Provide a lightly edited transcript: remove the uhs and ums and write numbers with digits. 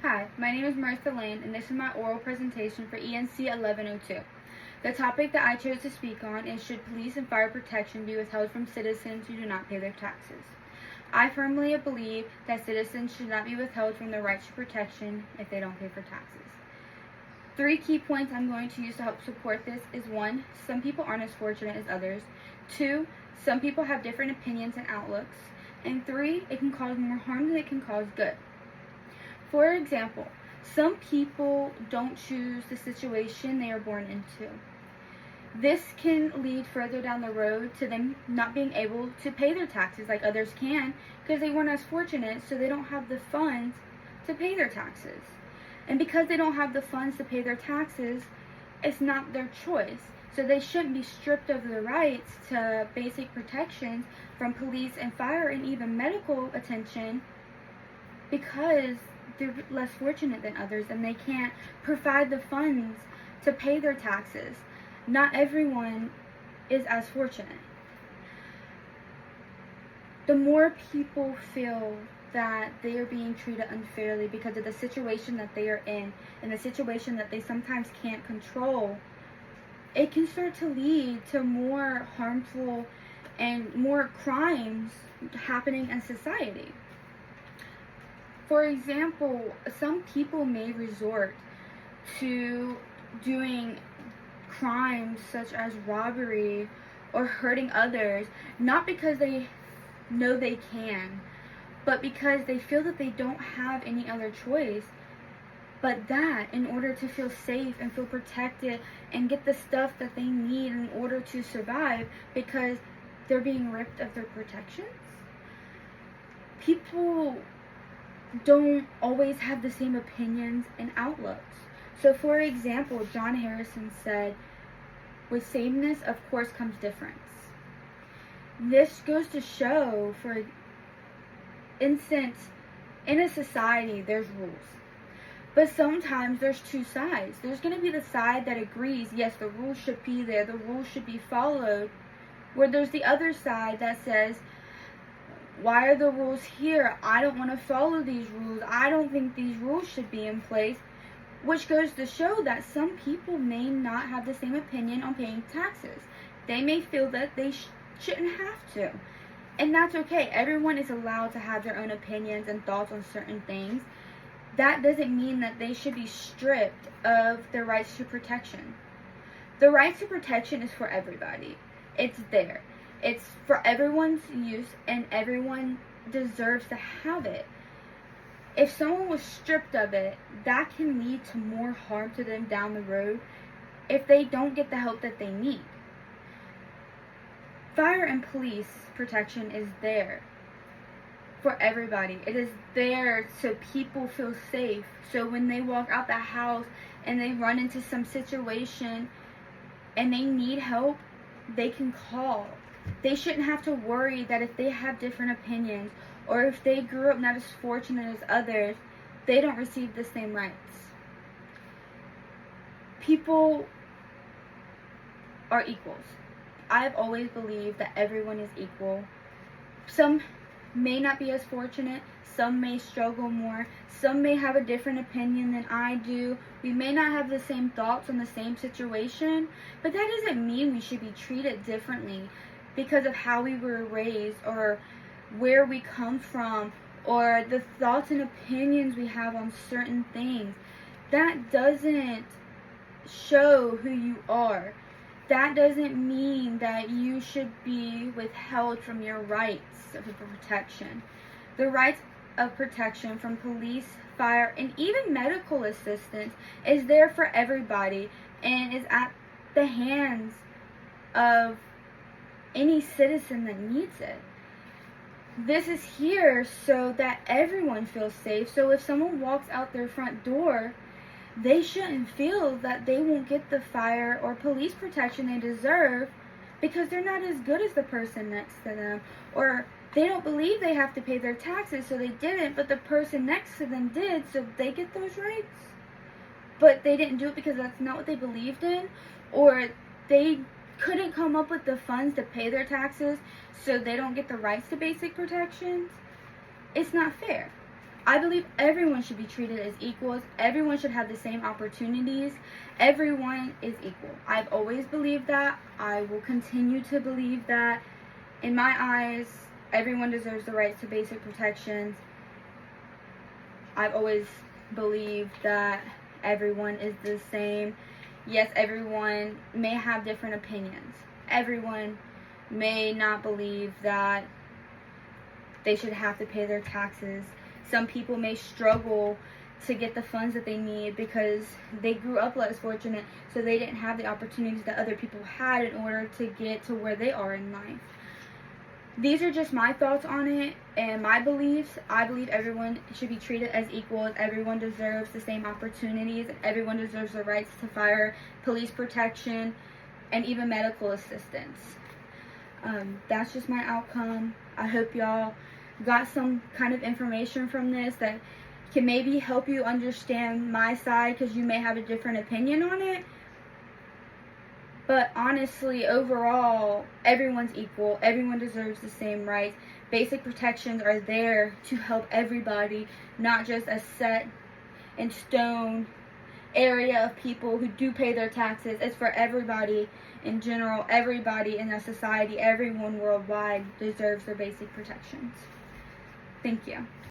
Hi, my name is Martha Lane, and this is my oral presentation for ENC 1102. The topic that I chose to speak on is should police and fire protection be withheld from citizens who do not pay their taxes. I firmly believe that citizens should not be withheld from their rights to protection if they don't pay for taxes. 3 key points I'm going to use to help support this is 1. Some people aren't as fortunate as others. 2. Some people have different opinions and outlooks. And 3. It can cause more harm than it can cause good. For example, some people don't choose the situation they are born into. This can lead further down the road to them not being able to pay their taxes like others can because they weren't as fortunate, so they don't have the funds to pay their taxes. And because they don't have the funds to pay their taxes, it's not their choice. So they shouldn't be stripped of their rights to basic protections from police and fire and even medical attention because they're less fortunate than others and they can't provide the funds to pay their taxes. Not everyone is as fortunate. The more people feel that they are being treated unfairly because of the situation that they are in and the situation that they sometimes can't control, it can start to lead to more harmful and more crimes happening in society. For example, some people may resort to doing crimes such as robbery or hurting others, not because they know they can, but because they feel that they don't have any other choice but that in order to feel safe and feel protected and get the stuff that they need in order to survive because they're being ripped of their protections. People don't always have the same opinions and outlooks. So for example, John Harrison said, with sameness, of course, comes difference. This goes to show, for instance, in a society, there's rules. But sometimes there's two sides. There's going to be the side that agrees, yes, the rules should be there, the rules should be followed, where there's the other side that says, why are the rules here? I don't want to follow these rules. I don't think these rules should be in place. Which goes to show that some people may not have the same opinion on paying taxes. They may feel that they shouldn't have to. And that's okay. Everyone is allowed to have their own opinions and thoughts on certain things. That doesn't mean that they should be stripped of their rights to protection. The right to protection is for everybody. It's there. It's for everyone's use, and everyone deserves to have it. If someone was stripped of it, that can lead to more harm to them down the road if they don't get the help that they need. Fire and police protection is there for everybody. It is there so people feel safe. So when they walk out the house and they run into some situation and they need help, they can call. They shouldn't have to worry that if they have different opinions or if they grew up not as fortunate as others, they don't receive the same rights. People are equals. I've always believed that everyone is equal. Some may not be as fortunate, some may struggle more, some may have a different opinion than I do. We may not have the same thoughts on the same situation, but that doesn't mean we should be treated differently because of how we were raised or where we come from or the thoughts and opinions we have on certain things. That doesn't show who you are. That doesn't mean that you should be withheld from your rights of protection. The rights of protection from police, fire, and even medical assistance is there for everybody and is at the hands of any citizen that needs it. This is here so that everyone feels safe. So if someone walks out their front door, they shouldn't feel that they won't get the fire or police protection they deserve because they're not as good as the person next to them, or they don't believe they have to pay their taxes, so they didn't, but the person next to them did, so they get those rights. But they didn't do it because that's not what they believed in, or they couldn't come up with the funds to pay their taxes, so they don't get the rights to basic protections. It's not fair. I believe everyone should be treated as equals. Everyone should have the same opportunities. Everyone is equal. I've always believed that. I will continue to believe that. In my eyes, everyone deserves the rights to basic protections. I've always believed that everyone is the same. Yes, everyone may have different opinions. Everyone may not believe that they should have to pay their taxes. Some people may struggle to get the funds that they need because they grew up less fortunate, so they didn't have the opportunities that other people had in order to get to where they are in life. These are just my thoughts on it and my beliefs. I believe everyone should be treated as equals. Everyone deserves the same opportunities. Everyone deserves the rights to fire, police protection, and even medical assistance. That's just my outcome. I hope y'all got some kind of information from this that can maybe help you understand my side, because you may have a different opinion on it. But honestly, overall, everyone's equal. Everyone deserves the same rights. Basic protections are there to help everybody, not just a set in stone area of people who do pay their taxes. It's for everybody in general. Everybody in a society, everyone worldwide deserves their basic protections. Thank you.